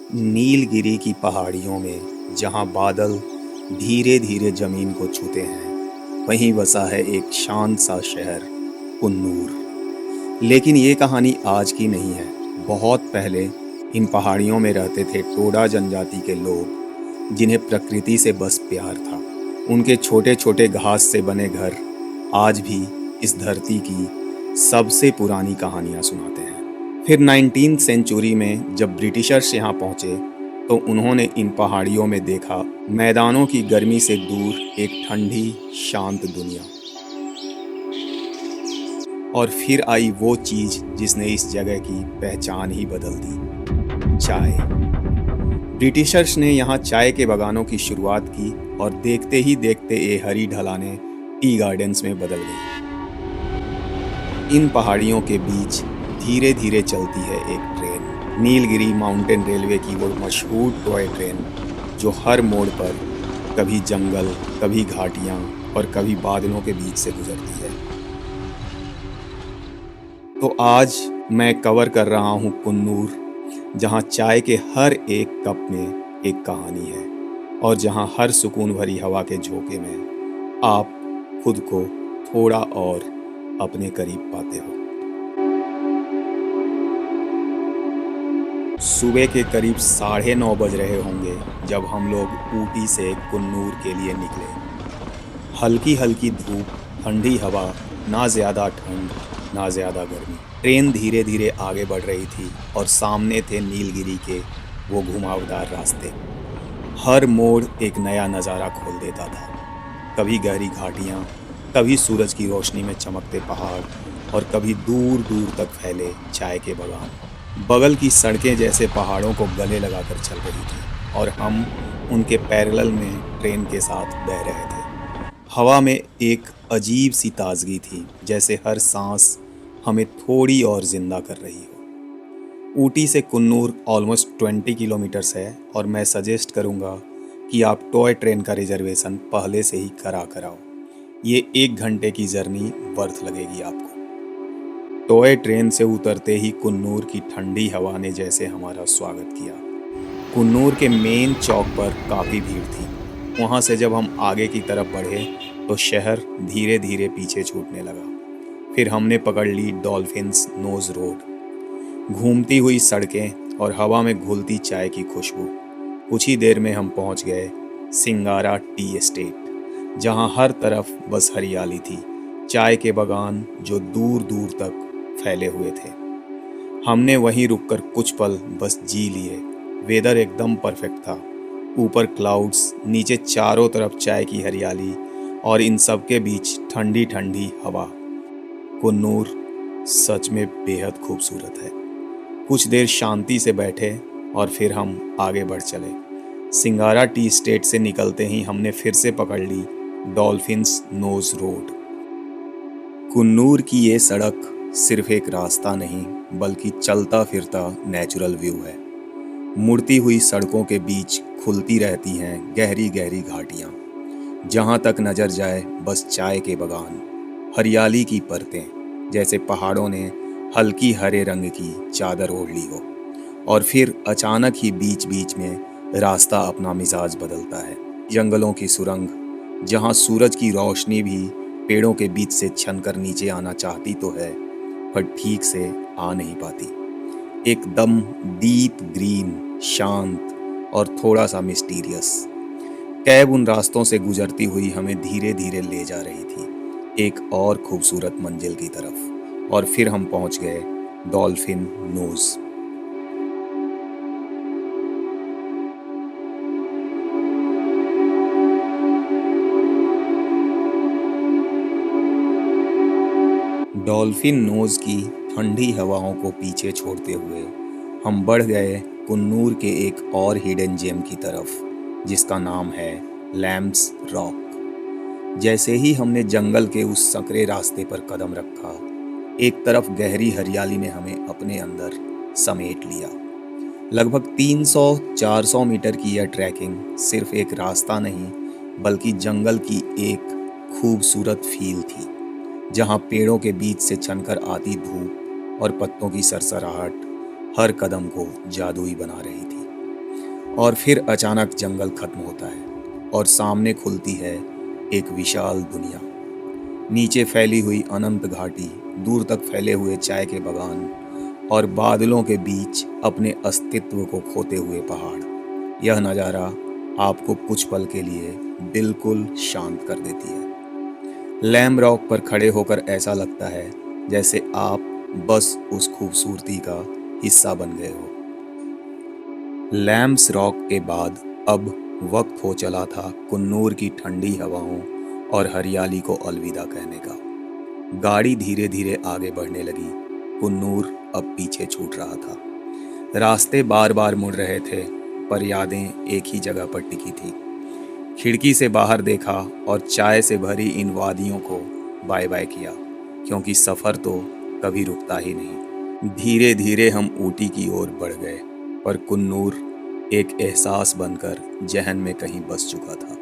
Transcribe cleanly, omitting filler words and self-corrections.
नीलगिरी की पहाड़ियों में जहाँ बादल धीरे धीरे जमीन को छूते हैं, वहीं बसा है एक शांत सा शहर, कुन्नूर। लेकिन ये कहानी आज की नहीं है। बहुत पहले इन पहाड़ियों में रहते थे टोडा जनजाति के लोग, जिन्हें प्रकृति से बस प्यार था। उनके छोटे छोटे घास से बने घर आज भी इस धरती की सबसे पुरानी कहानियां सुनाते हैं। फिर 19वीं सेंचुरी में जब ब्रिटिशर्स यहाँ पहुँचे तो उन्होंने इन पहाड़ियों में देखा मैदानों की गर्मी से दूर एक ठंडी शांत दुनिया। और फिर आई वो चीज जिसने इस जगह की पहचान ही बदल दी, चाय। ब्रिटिशर्स ने यहाँ चाय के बागानों की शुरुआत की और देखते ही देखते ये हरी ढलानें टी गार्डन्स में बदल गई। इन पहाड़ियों के बीच धीरे धीरे चलती है एक ट्रेन, नीलगिरी माउंटेन रेलवे की वो मशहूर टॉय ट्रेन, जो हर मोड़ पर कभी जंगल, कभी घाटियाँ और कभी बादलों के बीच से गुजरती है। तो आज मैं कवर कर रहा हूँ कुन्नूर, जहाँ चाय के हर एक कप में एक कहानी है और जहाँ हर सुकून भरी हवा के झोंके में आप खुद को थोड़ा और अपने करीब पाते हो। सुबह के करीब 9:30 बज रहे होंगे जब हम लोग ऊटी से कुन्नूर के लिए निकले। हल्की हल्की धूप, ठंडी हवा, ना ज़्यादा ठंड ना ज़्यादा गर्मी। ट्रेन धीरे धीरे आगे बढ़ रही थी और सामने थे नीलगिरी के वो घुमावदार रास्ते। हर मोड़ एक नया नज़ारा खोल देता था। कभी गहरी घाटियाँ, कभी सूरज की रोशनी में चमकते पहाड़ और कभी दूर दूर तक फैले चाय के बागान। बगल की सड़कें जैसे पहाड़ों को गले लगाकर चल रही थी और हम उनके पैरेलल में ट्रेन के साथ बह रहे थे। हवा में एक अजीब सी ताजगी थी, जैसे हर सांस हमें थोड़ी और जिंदा कर रही हो। ऊटी से कुन्नूर ऑलमोस्ट 20 किलोमीटर्स है और मैं सजेस्ट करूँगा कि आप टॉय ट्रेन का रिजर्वेशन पहले से ही करा कराओ। ये 1 घंटे की जर्नी वर्थ लगेगी आपको। टॉय ट्रेन से उतरते ही कुन्नूर की ठंडी हवा ने जैसे हमारा स्वागत किया। कुन्नूर के मेन चौक पर काफ़ी भीड़ थी। वहाँ से जब हम आगे की तरफ बढ़े तो शहर धीरे धीरे पीछे छूटने लगा। फिर हमने पकड़ ली डॉल्फिन्स नोज रोड। घूमती हुई सड़कें और हवा में घुलती चाय की खुशबू। कुछ ही देर में हम पहुँच गए सिंगारा टी एस्टेट, जहाँ हर तरफ बस हरियाली थी, चाय के बागान जो दूर दूर तक फैले हुए थे। हमने वहीं रुककर कुछ पल बस जी लिए। वेदर एकदम परफेक्ट था। ऊपर क्लाउड्स, नीचे चारों तरफ चाय की हरियाली और इन सब के बीच ठंडी ठंडी हवा। कुन्नूर सच में बेहद खूबसूरत है। कुछ देर शांति से बैठे और फिर हम आगे बढ़ चले। सिंगारा टी स्टेट से निकलते ही हमने फिर से पकड़ ली डॉल्फिन्स नोज रोड। कुन्नूर की ये सड़क सिर्फ एक रास्ता नहीं, बल्कि चलता फिरता नेचुरल व्यू है। मुड़ती हुई सड़कों के बीच खुलती रहती हैं गहरी गहरी घाटियाँ। जहाँ तक नजर जाए बस चाय के बागान, हरियाली की परतें, जैसे पहाड़ों ने हल्की हरे रंग की चादर ओढ़ ली हो। और फिर अचानक ही बीच बीच में रास्ता अपना मिजाज बदलता है। जंगलों की सुरंग, जहाँ सूरज की रोशनी भी पेड़ों के बीच से छनकर नीचे आना चाहती तो है, पर ठीक से आ नहीं पाती। एकदम डीप ग्रीन, शांत और थोड़ा सा मिस्टीरियस। कैब उन रास्तों से गुजरती हुई हमें धीरे धीरे ले जा रही थी, एक और खूबसूरत मंजिल की तरफ। और फिर हम पहुंच गए डॉल्फिन नोज। डॉल्फिन नोज की ठंडी हवाओं को पीछे छोड़ते हुए हम बढ़ गए कुन्नूर के एक और हिडन जेम की तरफ, जिसका नाम है लैम्प्स रॉक। जैसे ही हमने जंगल के उस संकरे रास्ते पर कदम रखा, एक तरफ गहरी हरियाली ने हमें अपने अंदर समेट लिया। लगभग 300-400 मीटर की यह ट्रैकिंग सिर्फ एक रास्ता नहीं, बल्कि जंगल की एक खूबसूरत फील थी, जहाँ पेड़ों के बीच से छनकर आती धूप और पत्तों की सरसराहट हर कदम को जादुई बना रही थी। और फिर अचानक जंगल खत्म होता है और सामने खुलती है एक विशाल दुनिया। नीचे फैली हुई अनंत घाटी, दूर तक फैले हुए चाय के बागान और बादलों के बीच अपने अस्तित्व को खोते हुए पहाड़। यह नज़ारा आपको कुछ पल के लिए बिल्कुल शांत कर देती है। लैम रॉक पर खड़े होकर ऐसा लगता है जैसे आप बस उस खूबसूरती का हिस्सा बन गए हो। लैम्स रॉक के बाद अब वक्त हो चला था कुन्नूर की ठंडी हवाओं और हरियाली को अलविदा कहने का। गाड़ी धीरे धीरे आगे बढ़ने लगी। कुन्नूर अब पीछे छूट रहा था। रास्ते बार बार मुड़ रहे थे, पर यादें एक ही जगह पर टिकी थी। खिड़की से बाहर देखा और चाय से भरी इन वादियों को बाय बाय किया, क्योंकि सफ़र तो कभी रुकता ही नहीं। धीरे धीरे हम ऊटी की ओर बढ़ गए, पर कुन्नूर एक एहसास बनकर जहन में कहीं बस चुका था।